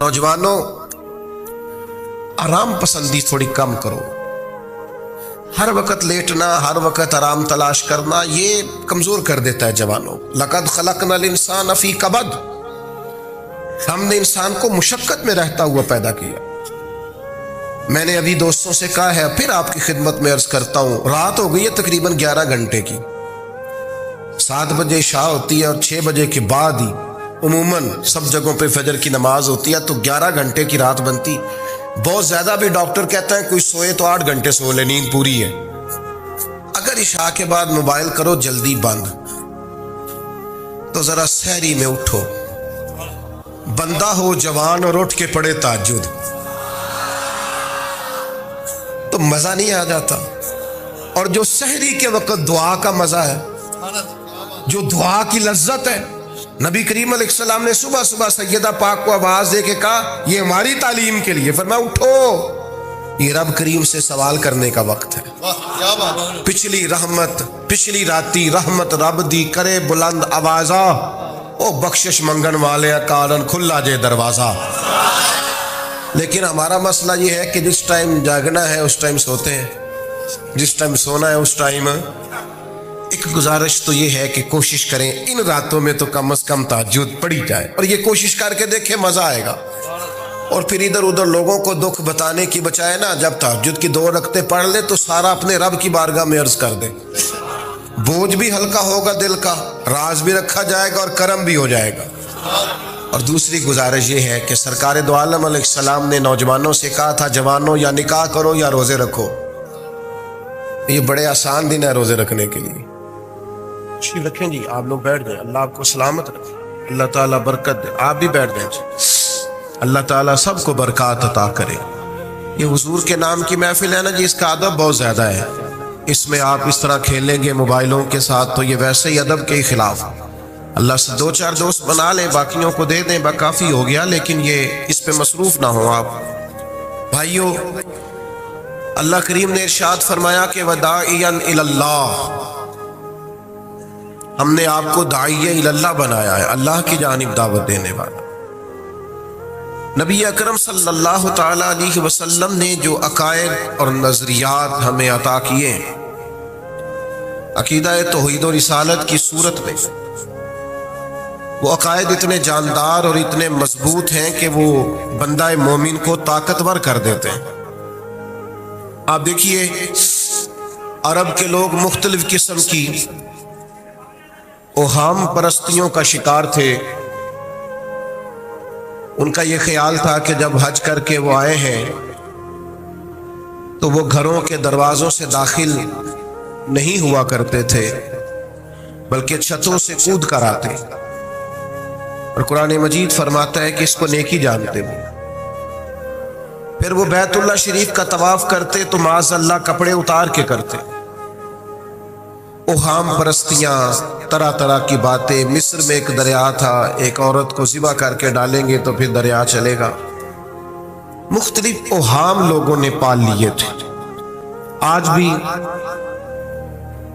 नौजवानों, आराम पसंदी थोड़ी कम करो। हर वक्त लेटना, हर वक्त आराम तलाश करना, ये कमजोर कर देता है जवानों। लक़द खलक़नल इंसान फी कबद, हमने इंसान को मुशक्कत में रहता हुआ पैदा किया। मैंने अभी दोस्तों से कहा है, फिर आपकी खिदमत में अर्ज करता हूं, रात हो गई है तकरीबन 11 घंटे की। 7 बजे शाह होती है और 6 बजे के बाद ही उमूमन सब जगहों पे फजर की नमाज होती है, तो 11 घंटे की रात बनती। बहुत ज्यादा भी डॉक्टर कहता है कोई सोए तो 8 घंटे सो ले, नींद पूरी है। अगर इशा के बाद मोबाइल करो जल्दी बंद, तो जरा सहरी में उठो, बंदा हो जवान और उठ के पड़े ताज्जुद, तो मजा नहीं आ जाता। और जो सहरी के वक्त दुआ का मजा है, जो दुआ की लज्जत है, नबी करीम अलैहिस्सलाम ने सुबह सुबह सैयदा पाक को आवाज दे के कहा, ये हमारी तालीम के लिए, फरमाया उठो, ये रब करीम से सवाल करने का वक्त है। पिछली रहमत, पिछली राती रहमत रब दी करे बुलंद आवाजा, ओ बख्शिश मंगन वाले कारण खुला जे दरवाजा। लेकिन हमारा मसला ये है कि जिस टाइम जागना है उस टाइम सोते हैं, जिस टाइम सोना है उस टाइम। एक गुजारिश तो ये है कि कोशिश करें इन रातों में तो कम से कम तहज्जुद पढ़ी जाए, और ये कोशिश करके देखें, मजा आएगा। और फिर इधर उधर लोगों को दुख बताने की बजाय ना, जब तहज्जुद की 2 रकते पढ़ ले तो सारा अपने रब की बारगाह में अर्ज कर दे, बोझ भी हल्का होगा दिल का, राज भी रखा जाएगा और करम भी हो जाएगा। और दूसरी गुजारिश ये है कि सरकार दो आलम अलैहिस्सलाम ने नौजवानों से कहा था, जवानों या निकाह करो या रोजे रखो। ये बड़े आसान दिन है रोजे रखने के लिए। रखें जी, आप लोग बैठ जाएं, अल्लाह आपको सलामत रखे, अल्लाह ताला बरकत दे। आप भी बैठ जाएं, अल्लाह ताला सबको बरकत अता करे। ये हुजूर के नाम की महफिल है ना जी, इसका अदब बहुत ज्यादा है। इसमें आप इस तरह खेलेंगे मोबाइलों के साथ तो ये वैसे ही अदब के खिलाफ। अल्लाह से 2-4 दोस्त बना लें, बाकियों को दे दें, काफी हो गया, लेकिन ये इस पे मसरूफ ना हो आप भाइयों। अल्लाह करीम ने इरशाद फरमाया कि वदाइयन इलल्लाह, हमने आपको दाइये इलल्लाह बनाया है, अल्लाह की जानिब दावत देने वाला। नबी अकरम सल्लल्लाहु ताला अलैहि वसल्लम ने जो अकायद और नजरियात हमें अता किए, अकीदा तौहीद और रिसालत की सूरत में, वो अकायद इतने जानदार और इतने मजबूत हैं कि वो बंदा मोमिन को ताकतवर कर देते हैं। आप देखिए, अरब के लोग मुख्तलिफ किस्म की ओहाम परस्तियों का शिकार थे। उनका ये ख्याल था कि जब हज करके वो आए हैं तो वो घरों के दरवाजों से दाखिल नहीं हुआ करते थे, बल्कि छतों से कूद कर आते। और कुरान मजीद फरमाता है कि इसको नेकी जानते वो। फिर वो बैतुल्लाह शरीफ का तवाफ करते तो माज़अल्लाह कपड़े उतार के करते। ओहाम परस्तियां, तरह तरह की बातें। मिस्र में एक दरिया था, एक औरत को ज़िबा करके डालेंगे तो फिर दरिया चलेगा। मुख्तलिफ ओहाम लोगों ने पाल लिए थे। आज भी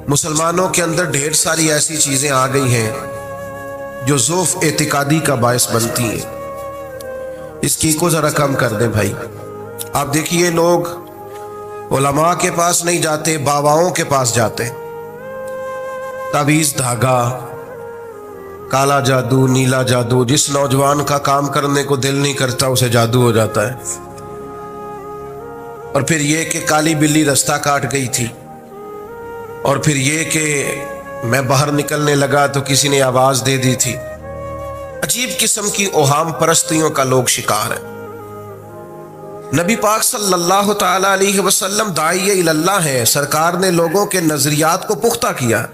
मुसलमानों के अंदर ढेर सारी ऐसी चीजें आ गई हैं जो ज़ौफ़ एतिकादी का बायस बनती हैं। इसकी को जरा कम कर दें भाई। आप देखिए, लोग उलमा के पास नहीं जाते, बाबाओं के पास जाते। तावीज़, धागा, काला जादू, नीला जादू। जिस नौजवान का काम करने को दिल नहीं करता उसे जादू हो जाता है। और फिर ये कि काली बिल्ली रास्ता काट गई थी, और फिर ये कि मैं बाहर निकलने लगा तो किसी ने आवाज दे दी थी। अजीब किस्म की ओहाम परस्तियों का लोग शिकार है। नबी पाक सल्लल्लाहु ताला अलैहि वसल्लम दाइये इलल्लाह है। सरकार ने लोगों के नजरियात को पुख्ता किया।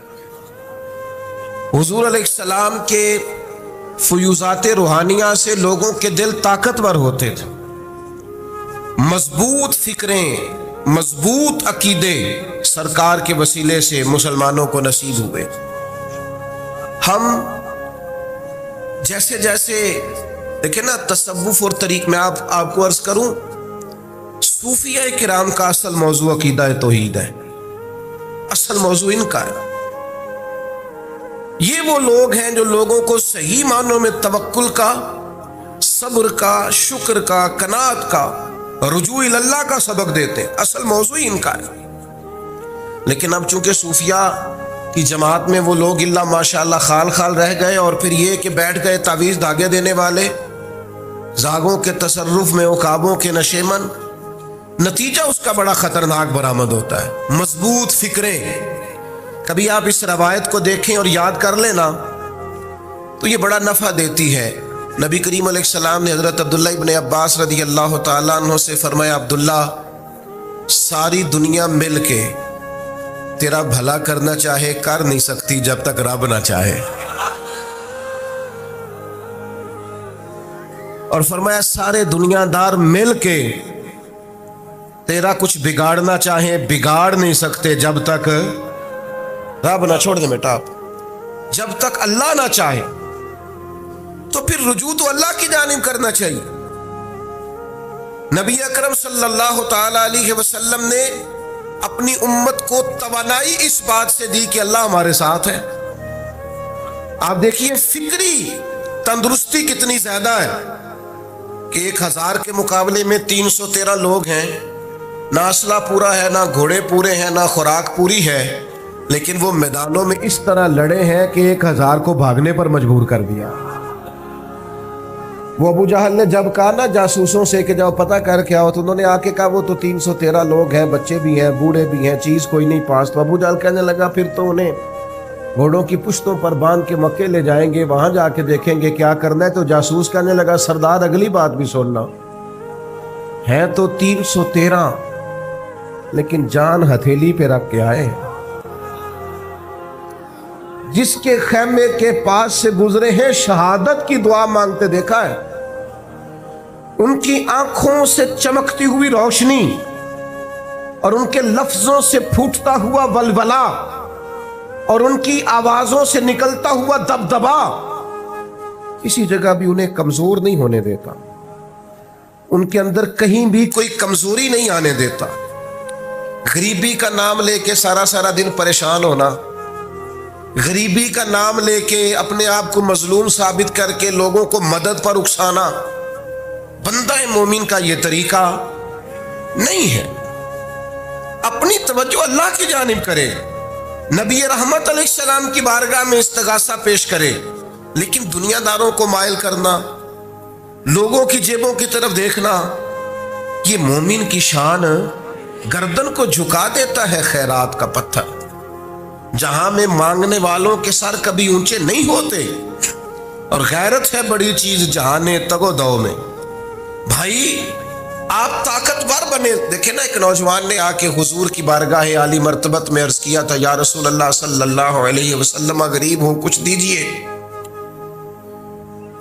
हुजूर अलैहिस्सलाम के फयूज़ात रूहानिया से लोगों के दिल ताकतवर होते थे। मजबूत फिक्रें, मजबूत अकीदे सरकार के वसीले से मुसलमानों को नसीब हुए। हम जैसे जैसे देखे ना, तसव्वुफ और तरीक में आपको अर्ज करूं, सूफिया किराम का असल मौजू अकीदा तौहीद है। असल मौजू इनका है। ये वो लोग हैं जो लोगों को सही मानों में तवक्कुल का, صبر کا، شکر کا، قناعت کا، رجوع اللہ کا سبق دیتے ہیں. اصل موضوع ہی ان کا ہے. لیکن اب چونکہ صوفیاء کی جماعت میں وہ لوگ اللہ ماشاءاللہ خال خال رہ گئے، اور پھر یہ کہ بیٹھ گئے تعویذ دھاگے دینے والے، زاغوں کے تصرف میں، عقابوں کے نشے من. نتیجہ اس کا بڑا خطرناک برآمد ہوتا ہے. مضبوط فکریں، کبھی آپ اس روایت کو دیکھیں اور یاد کر لیں نا تو یہ بڑا نفع دیتی ہے. نبی کریم علیہ السلام نے حضرت عبداللہ ابن عباس رضی اللہ تعالیٰ عنہ سے فرمایا، عبداللہ، ساری دنیا مل کے تیرا بھلا کرنا چاہے کر نہیں سکتی جب تک رب نہ چاہے. اور فرمایا سارے دنیا دار مل کے تیرا کچھ بگاڑنا چاہے بگاڑ نہیں سکتے جب تک رب نہ، چھوڑ دے بیٹا آپ، جب تک اللہ نہ چاہے. تو پھر رجوع تو اللہ کی جانب کرنا چاہیے. نبی اکرم صلی اللہ تعالی علیہ وسلم نے اپنی امت کو توانائی اس بات سے دی کہ اللہ ہمارے ساتھ ہے. آپ دیکھیے فکری تندرستی کتنی زیادہ ہے کہ 1000 کے مقابلے میں 313 لوگ ہیں. نہ اسلحہ پورا ہے، نہ گھوڑے پورے ہیں، نہ خوراک پوری ہے، لیکن وہ میدانوں میں اس طرح لڑے ہیں کہ 1000 کو بھاگنے پر مجبور کر دیا. وہ ابو جہل نے جب کہا نا جاسوسوں سے کہ جاؤ پتہ کر کے آؤ، تو انہوں نے آ کے کہا وہ تو 313 لوگ ہیں، بچے بھی ہیں، بوڑھے بھی ہیں، چیز کوئی نہیں پاس. تو ابو جہل کہنے لگا پھر تو انہیں گھوڑوں کی پشتوں پر باندھ کے مکے لے جائیں گے، وہاں جا کے دیکھیں گے کیا کرنا ہے. تو جاسوس کہنے لگا سردار اگلی بات بھی سننا، ہے تو 313 لیکن جان ہتھیلی پہ رکھ کے آئے. جس کے خیمے کے پاس سے گزرے ہیں شہادت کی دعا مانگتے دیکھا ہے. ان کی آنکھوں سے چمکتی ہوئی روشنی اور ان کے لفظوں سے پھوٹتا ہوا ولولہ اور ان کی آوازوں سے نکلتا ہوا دبدبا کسی جگہ بھی انہیں کمزور نہیں ہونے دیتا. ان کے اندر کہیں بھی کوئی کمزوری نہیں آنے دیتا. غریبی کا نام لے کے سارا دن پریشان ہونا، غریبی کا نام لے کے اپنے آپ کو مظلوم ثابت کر کے لوگوں کو مدد پر اکسانا بندہ مومن کا یہ طریقہ نہیں ہے. اپنی توجہ اللہ کی جانب کرے، نبی رحمت علیہ السلام کی بارگاہ میں استغاثہ پیش کرے. لیکن دنیا داروں کو مائل کرنا، لوگوں کی جیبوں کی طرف دیکھنا، یہ مومن کی شان گردن کو جھکا دیتا ہے. خیرات کا پتھر جہاں میں مانگنے والوں کے سر کبھی اونچے نہیں ہوتے، اور غیرت ہے بڑی چیز جہانے تگو دو میں. بھائی آپ طاقتور بنے. دیکھیں نا ایک نوجوان نے آ کے حضور کی بارگاہ عالی مرتبت میں عرض کیا تھا، یا رسول اللہ صلی اللہ علیہ وسلم غریب ہوں کچھ دیجئے.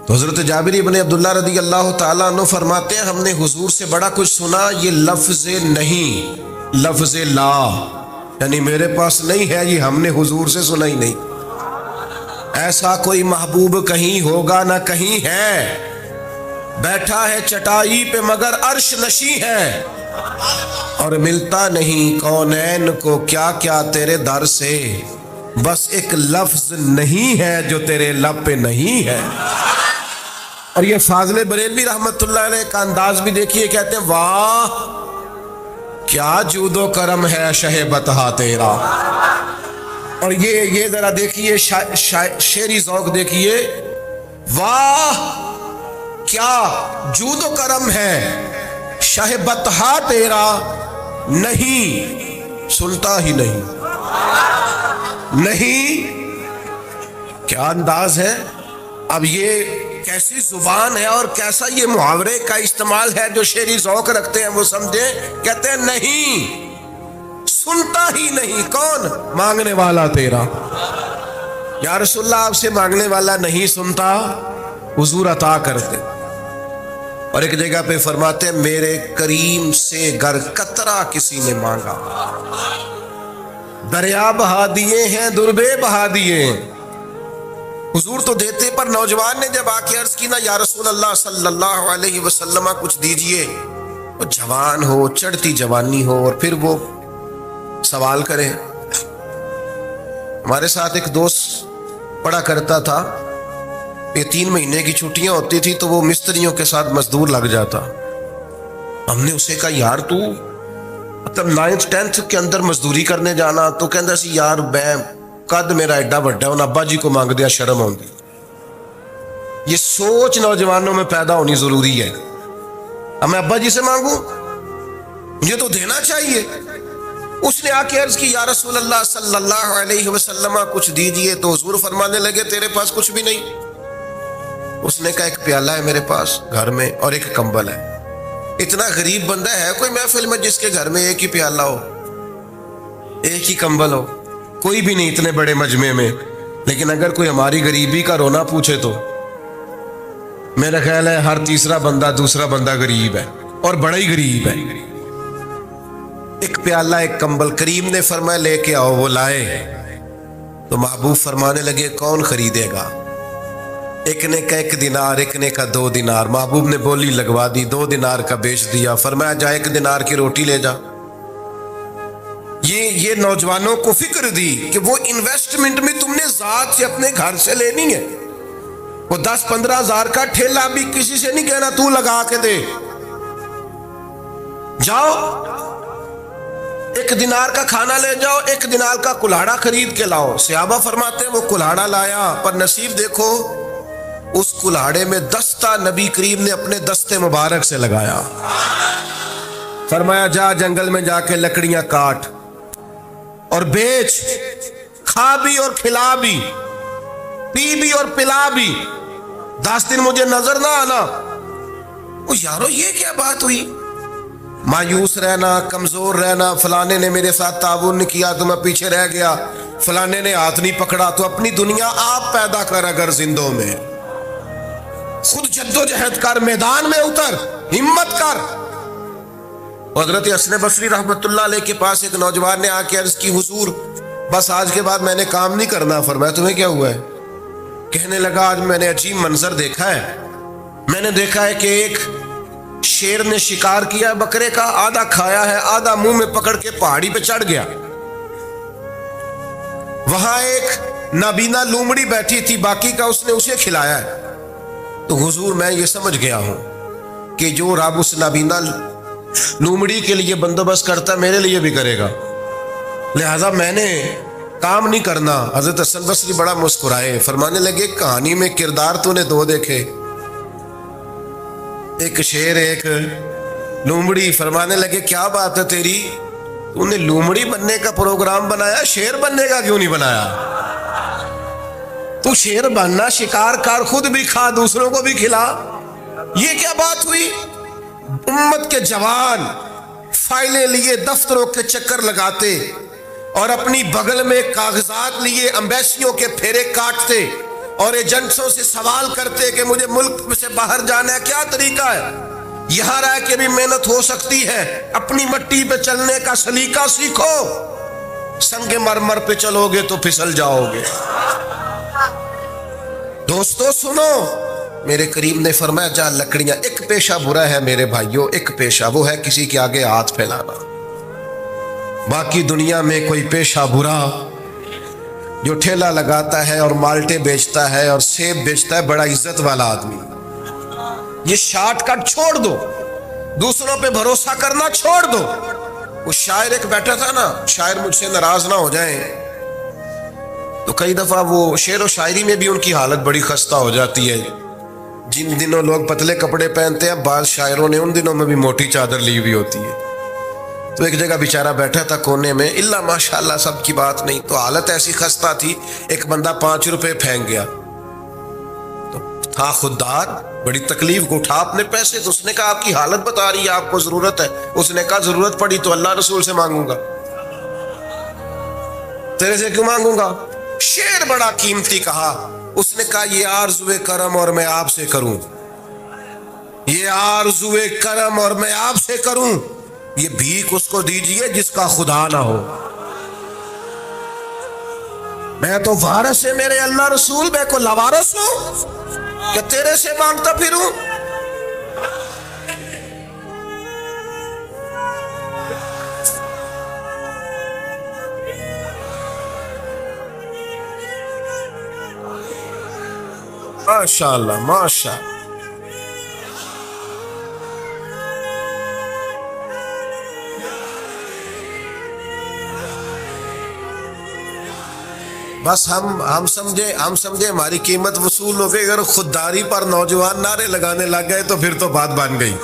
تو حضرت جابر ابن عبداللہ رضی اللہ تعالیٰ عنہ فرماتے ہیں ہم نے حضور سے بڑا کچھ سنا، یہ لفظ نہیں، لفظ لا، یعنی میرے پاس نہیں ہے، یہ ہم نے حضور سے سنا ہی نہیں. ایسا کوئی محبوب کہیں ہوگا نہ کہیں ہے، بیٹھا ہے چٹائی پہ مگر عرش نشیں ہے، اور ملتا نہیں کونین کو کیا کیا تیرے در سے، بس ایک لفظ نہیں ہے جو تیرے لب پہ نہیں ہے. اور یہ فاضل بریلوی رحمت اللہ علیہ کا انداز بھی دیکھیے، کہتے ہیں واہ کیا جود و کرم ہے شہ بتہا تیرا. اور یہ ذرا دیکھیے شعری ذوق دیکھیے، واہ کیا جود و کرم ہے شہ بتہا تیرا، نہیں سنتا ہی نہیں. نہیں کیا انداز ہے. اب یہ کیسی زبان ہے اور کیسا یہ محاورے کا استعمال ہے. جو شعری ذوق رکھتے ہیں وہ سمجھیں، کہتے ہیں نہیں سنتا ہی نہیں. کون؟ مانگنے والا تیرا. یا رسول اللہ آپ سے مانگنے والا نہیں سنتا، حضور عطا کرتے. اور ایک جگہ پہ فرماتے ہیں میرے کریم سے گر قطرہ کسی نے مانگا، دریا بہا دیے ہیں دربے بہا دیے ہیں. حضور تو دیتے، پر نوجوان نے جب آ کے عرض کی نا یا رسول اللہ صلی اللہ علیہ وسلم کچھ دیجئے، وہ جوان ہو، چڑھتی جوانی ہو، اور پھر وہ سوال کرے. ہمارے ساتھ ایک دوست پڑھا کرتا تھا، یہ 3 مہینے کی چھٹیاں ہوتی تھی تو وہ مستریوں کے ساتھ مزدور لگ جاتا. ہم نے اسے کہا یار تو مطلب 9th 10th کے اندر مزدوری کرنے جانا, تو کہندا سی یار میں قد میرا ایڈا بڑا ہے, ابا جی کو مانگ دیا شرم آؤندی. یہ سوچ نوجوانوں میں پیدا ہونی ضروری ہے. اب میں ابا جی سے مانگوں, مجھے تو دینا چاہیے. اس نے آ کے عرض کی یا رسول اللہ صلی اللہ علیہ وسلم کچھ دیجئے, تو حضور فرمانے لگے تیرے پاس کچھ بھی نہیں. اس نے کہا ایک پیالہ ہے میرے پاس گھر میں اور ایک کمبل ہے. اتنا غریب بندہ ہے کوئی محفل میں جس کے گھر میں ایک ہی پیالہ ہو, ایک ہی کمبل ہو؟ کوئی بھی نہیں اتنے بڑے مجمع میں. لیکن اگر کوئی ہماری غریبی کا رونا پوچھے تو میرا خیال ہے ہر تیسرا بندہ دوسرا بندہ غریب ہے, اور بڑا ہی غریب ہے. ایک پیالہ ایک کمبل. کریم نے فرمایا لے کے آؤ. وہ لائے تو محبوب فرمانے لگے کون خریدے گا؟ ایک نے کہا 1 دینار, ایک نے کہا 2 دینار. محبوب نے بولی لگوا دی, 2 دینار کا بیچ دیا. فرمایا جا 1 دینار کی روٹی لے جا. یہ نوجوانوں کو فکر دی کہ وہ انویسٹمنٹ میں تم نے ذات سے اپنے گھر سے لینی ہے. وہ 10-15 ہزار کا ٹھیلا بھی کسی سے نہیں کہنا تو لگا کے دے. جاؤ 1 دینار کا کھانا لے جاؤ, 1 دینار کا کلاڑا خرید کے لاؤ. صحابہ فرماتے ہیں وہ کلاڑا لایا, پر نصیب دیکھو اس کلاڑے میں دستہ نبی کریم نے اپنے دستے مبارک سے لگایا. فرمایا جا جنگل میں جا کے لکڑیاں کاٹ اور بیچ, کھا بھی اور کھلا بھی, پی بھی اور پلا بھی, 10 دن مجھے نظر نہ آنا. وہ یارو یہ کیا بات ہوئی؟ مایوس رہنا, کمزور رہنا, فلانے نے میرے ساتھ تعاون نہیں کیا تو میں پیچھے رہ گیا, فلانے نے ہاتھ نہیں پکڑا. تو اپنی دنیا آپ پیدا کر, اگر زندوں میں خود جدوجہد کر, میدان میں اتر, ہمت کر. حضرت حسن بصری رحمت اللہ علیہ کے پاس ایک نوجوان نے آ کے عرض کی حضور بس آج کے بعد میں نے کام نہیں کرنا. فرمایا تمہیں کیا ہوا ہے؟ کہنے لگا آج میں نے عجیب منظر دیکھا ہے. میں نے دیکھا ہے کہ ایک شیر نے شکار کیا ہے بکرے کا, آدھا کھایا ہے, آدھا منہ میں پکڑ کے پہاڑی پہ چڑھ گیا. وہاں ایک نابینا لومڑی بیٹھی تھی, باقی کا اس نے اسے کھلایا ہے. تو حضور میں یہ سمجھ گیا ہوں کہ جو رب اس نابینا لومڑی کے لیے بندوبست کرتا میرے لیے بھی کرے گا, لہذا میں نے کام نہیں کرنا. حضرت حسن بصری بڑا مسکرائے, فرمانے لگے کہانی میں کردار تو نے 2 دیکھے, ایک شیر ایک لومڑی. فرمانے لگے کیا بات ہے تیری, تو نے لومڑی بننے کا پروگرام بنایا, شیر بننے کا کیوں نہیں بنایا؟ تو شیر بننا, شکار کر, خود بھی کھا دوسروں کو بھی کھلا. یہ کیا بات ہوئی؟ امت کے جوان فائلیں لیے دفتروں کے چکر لگاتے اور اپنی بغل میں کاغذات لیے امبیسیوں کے پھیرے کاٹتے اور ایجنٹوں سے سوال کرتے کہ مجھے ملک سے باہر جانا ہے, کیا طریقہ ہے؟ یہاں رہ کے بھی محنت ہو سکتی ہے, اپنی مٹی پہ چلنے کا سلیقہ سیکھو. سنگ مرمر پہ چلو گے تو پھسل جاؤ گے. دوستو سنو, میرے کریم نے فرمایا جا لکڑیاں. ایک پیشہ برا ہے میرے بھائیوں, ایک پیشہ, وہ ہے کسی کے آگے ہاتھ پھیلانا. باقی دنیا میں کوئی پیشہ برا جو ٹھیلا لگاتا ہے اور مالٹے بیچتا ہے اور سیب بیچتا ہے, بڑا عزت والا آدمی. یہ شارٹ کٹ چھوڑ دو, دوسروں پہ بھروسہ کرنا چھوڑ دو. وہ شاعر ایک بیٹھا تھا نا, شاعر مجھ سے ناراض نہ ہو جائیں, تو کئی دفعہ وہ شعر و شاعری میں بھی ان کی حالت بڑی خستہ ہو جاتی ہے. جن دنوں لوگ پتلے کپڑے پہنتے ہیں, بعض شاعروں نے ان دنوں میں بھی موٹی چادر لی ہوئی ہوتی ہے. تو ایک جگہ بیچارہ بیٹھا تھا کونے میں, اللہ ماشاءاللہ سب کی بات نہیں, تو حالت ایسی خستہ تھی. ایک بندہ 5 روپے پھینک گیا, تو تھا خوددار, بڑی تکلیف کو اٹھا اپنے پیسے. تو اس نے کہا آپ کی حالت بتا رہی ہے, آپ کو ضرورت ہے. اس نے کہا ضرورت پڑی تو اللہ رسول سے مانگوں گا, تیرے سے کیوں مانگوں گا؟ شعر بڑا قیمتی کہا. اس نے کہا یہ آرزوئے کرم اور میں آپ سے کروں, یہ آرزوئے کرم اور میں آپ سے کروں, یہ بھیک اس کو دیجئے جس کا خدا نہ ہو. میں تو وارث ہے میرے اللہ رسول, میں کو لاوارث ہوں کہ تیرے سے مانگتا پھروں؟ माशाअल्लाह माशाअल्लाह। बस हम समझे हमारी कीमत वसूल हो गई। अगर खुददारी पर नौजवान नारे लगाने लग गए तो फिर तो बात बन गई।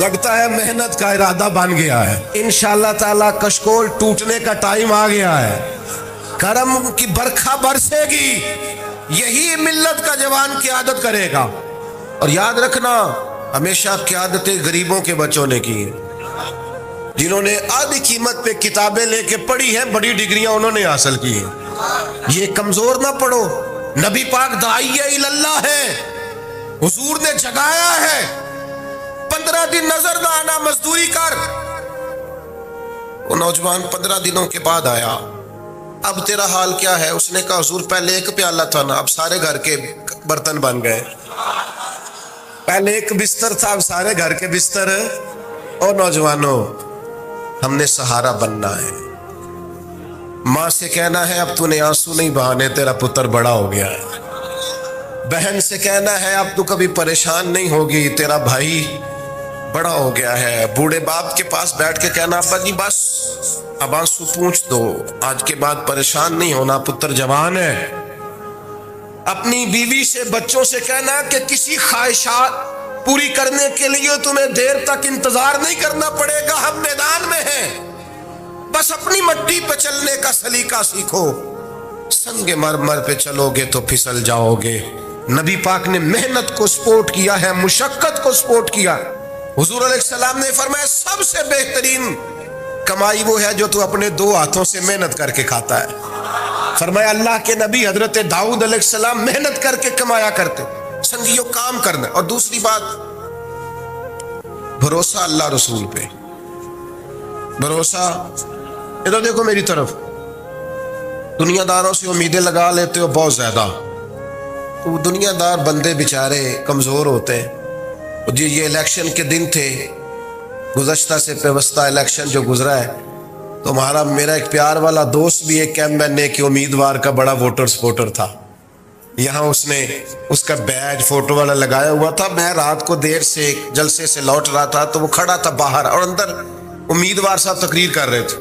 लगता है मेहनत का इरादा बन गया है। इंशाअल्लाह ताला कशकोल टूटने का टाइम आ गया है। करम की बरखा बरसेगी, यही मिल्लत का जवान क़यादत करेगा। और याद रखना, हमेशा क़यादतें गरीबों के बच्चों ने की है, जिन्होंने आधी कीमत पे किताबें लेके पढ़ी हैं, बड़ी डिग्रियां उन्होंने हासिल की हैं। ये कमजोर ना पढ़ो। नबी पाक दाइया इल्लल्लाह है, हुजूर ने जगाया है। 15 दिन नजर ना आना, मजदूरी कर। वो नौजवान 15 दिनों के बाद आया। अब तेरा हाल क्या है? उसने कहा हुजूर पहले एक प्याला था ना, अब सारे घर के बर्तन बन गए। पहले एक बिस्तर था, अब सारे घर के बिस्तर। और नौजवानों, हमने सहारा बनना है। माँ से कहना है अब तूने आंसू नहीं बहाने, तेरा पुत्र बड़ा हो गया है। बहन से कहना है अब तू कभी परेशान नहीं होगी, तेरा भाई बड़ा हो गया है। बूढ़े बाप के पास बैठ के कहना अब्बा जी बस अब आंसू पूंछ दो, आज के बाद परेशान नहीं होना, पुत्र जवान है। अपनी बीवी से, बच्चों से कहना कि किसी ख्वाहिशात पूरी करने के लिए तुम्हें देर तक इंतजार नहीं करना पड़ेगा, हम मैदान में हैं। बस अपनी मट्टी पे चलने का सलीका सीखो, संगे मरमर पे चलोगे तो फिसल जाओगे। नबी पाक ने मेहनत को सपोर्ट किया है, मुशक्कत को सपोर्ट किया। हुजूर अलैहिस्सलाम ने फरमाया सबसे बेहतरीन कमाई वो है जो तू अपने 2 हाथों से मेहनत करके खाता है। फरमाया अल्लाह के नबी हजरत दाऊद अलैहिस्सलाम मेहनत करके कमाया करते। संगियों, काम करना। और दूसरी बात, भरोसा अल्लाह रसूल पे। भरोसा, इधर देखो मेरी तरफ। दुनियादारों से उम्मीदें लगा लेते हो बहुत ज्यादा, तो दुनियादार बंदे बेचारे कमजोर होते हैं। जी ये इलेक्शन के दिन थे, गुज़श्ता से पेवस्ता इलेक्शन जो गुजरा है, तो हमारा मेरा एक प्यार वाला दोस्त भी एक कैंपेन के उम्मीदवार का बड़ा वोटर सपोर्टर था। यहाँ उसने उसका बैज फोटो वाला लगाया हुआ था। मैं रात को देर से जलसे से लौट रहा था, तो वो खड़ा था बाहर और अंदर उम्मीदवार साहब तकरीर कर रहे थे।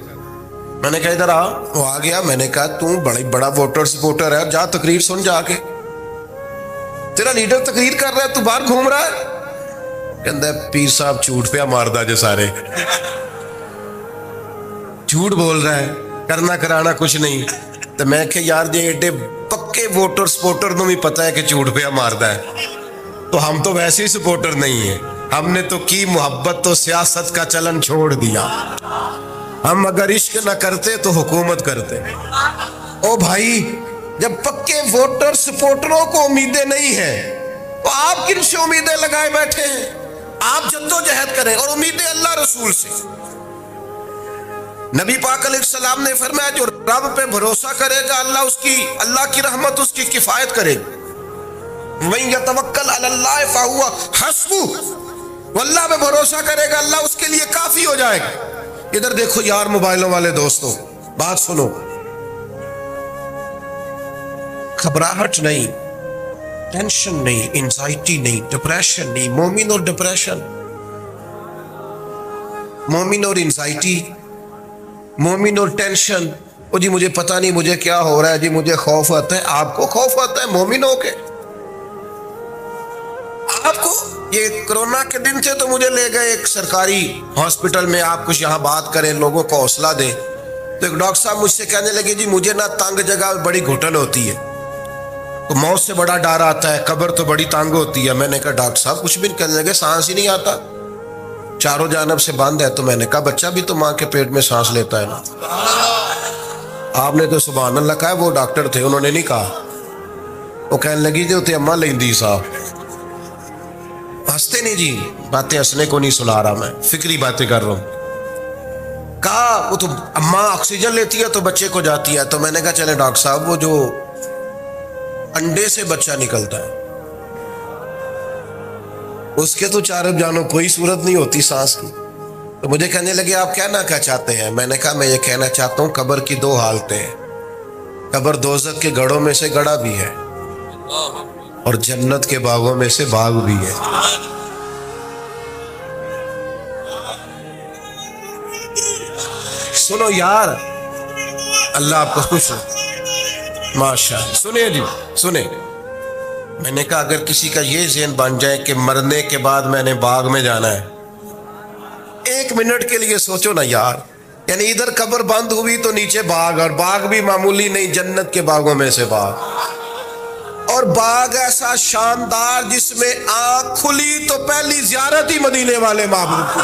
मैंने कहा इधर आ। वो आ गया। मैंने कहा तू बड़ा वोटर सपोर्टर है, जा तकरीर सुन जाके। तेरा लीडर तकरीर कर रहा है, तू बाहर घूम रहा है। कहता है पीर साहब झूठ पे मारदा जे सारे, झूठ बोल रहा है, करना कराना कुछ नहीं। तो मैं कहा यार जे एडे पक्के वोटर सपोर्टर को भी पता है कि झूठ पे मारदा है, तो हम तो वैसे ही सपोर्टर नहीं है। हमने तो की मोहब्बत तो सियासत का चलन छोड़ दिया। हम अगर इश्क न करते तो हुकूमत करते। ओ भाई, जब पक्के वोटर सपोर्टरों को उम्मीदें नहीं है तो आप किन से उम्मीदें लगाए बैठे हैं? आप जद्दोजहद करें और उम्मीदें अल्लाह रसूल से। नबी पाक अलैहिस्सलाम ने फरमाया जो रब पे भरोसा करेगा अल्लाह की रहमत उसकी किफायत करेगी। मन यतवक्कल अलल्लाह फहुवा हस्बुह, अल्लाह पे भरोसा करेगा अल्लाह उसके लिए काफी हो जाएगा। इधर देखो यार मोबाइलों वाले दोस्तों, बात सुनो। घबराहट नहीं, टेंशन नहीं, एंजाइटी नहीं, डिप्रेशन नहीं। मोमिन और डिप्रेशन, मोमिन और एंजाइटी, मोमिन और टेंशन। ओ जी मुझे पता नहीं मुझे क्या हो रहा है, जी मुझे खौफ आता है। आपको खौफ आता है मोमिन होके? आपको ये कोरोना के दिन थे तो मुझे ले गए एक सरकारी हॉस्पिटल में, आप कुछ यहाँ बात करें, लोगों को हौसला दें। तो एक डॉक्टर साहब मुझसे कहने लगे जी मुझे ना तंग जगह बड़ी घुटन होती है, तो मौत से बड़ा डर आता है, कब्र तो बड़ी तंग होती है। मैंने कहा डॉक्टर साहब कुछ भी नहीं। कहने लगे सांस ही नहीं आता, चारों जानब से बंद है। तो मैंने कहा बच्चा भी तो माँ के पेट में सांस लेता है ना। आपने तो सुभान अल्लाह कहा। वो डॉक्टर थे, उन्होंने नहीं कहा। वो कहने लगी जी उते अम्मा लेंदी साहब। हंसते नहीं जी, बातें हंसने को नहीं सुना रहा, मैं फिक्री बातें कर रहा हूँ। कहा वो तो अम्मा ऑक्सीजन लेती है तो बच्चे को जाती है। तो मैंने कहा चले डॉक्टर साहब वो जो अंडे से बच्चा निकलता है उसके तो चारों जानो कोई सूरत नहीं होती सांस की। तो मुझे कहने लगे आप कहना क्या चाहते हैं? मैंने कहा मैं ये कहना चाहता हूँ कब्र की 2 हालतें हैं। कब्र दोज़ख के गढ़ों में से गड़ा भी है اور جنت کے باغوں میں سے باغ بھی ہے. سنو یار، اللہ آپ کو خوش ہو. ماشاء اللہ. سنیں جی سنیں، میں نے کہا اگر کسی کا یہ ذہن بن جائے کہ مرنے کے بعد میں نے باغ میں جانا ہے، 1 منٹ کے لیے سوچو نا یار. یعنی ادھر قبر بند ہوئی تو نیچے باغ، اور باغ بھی معمولی نہیں، جنت کے باغوں میں سے باغ. اور باغ ایسا شاندار جس میں آنکھ کھلی تو پہلی زیارت ہی مدینے والے معبود کی.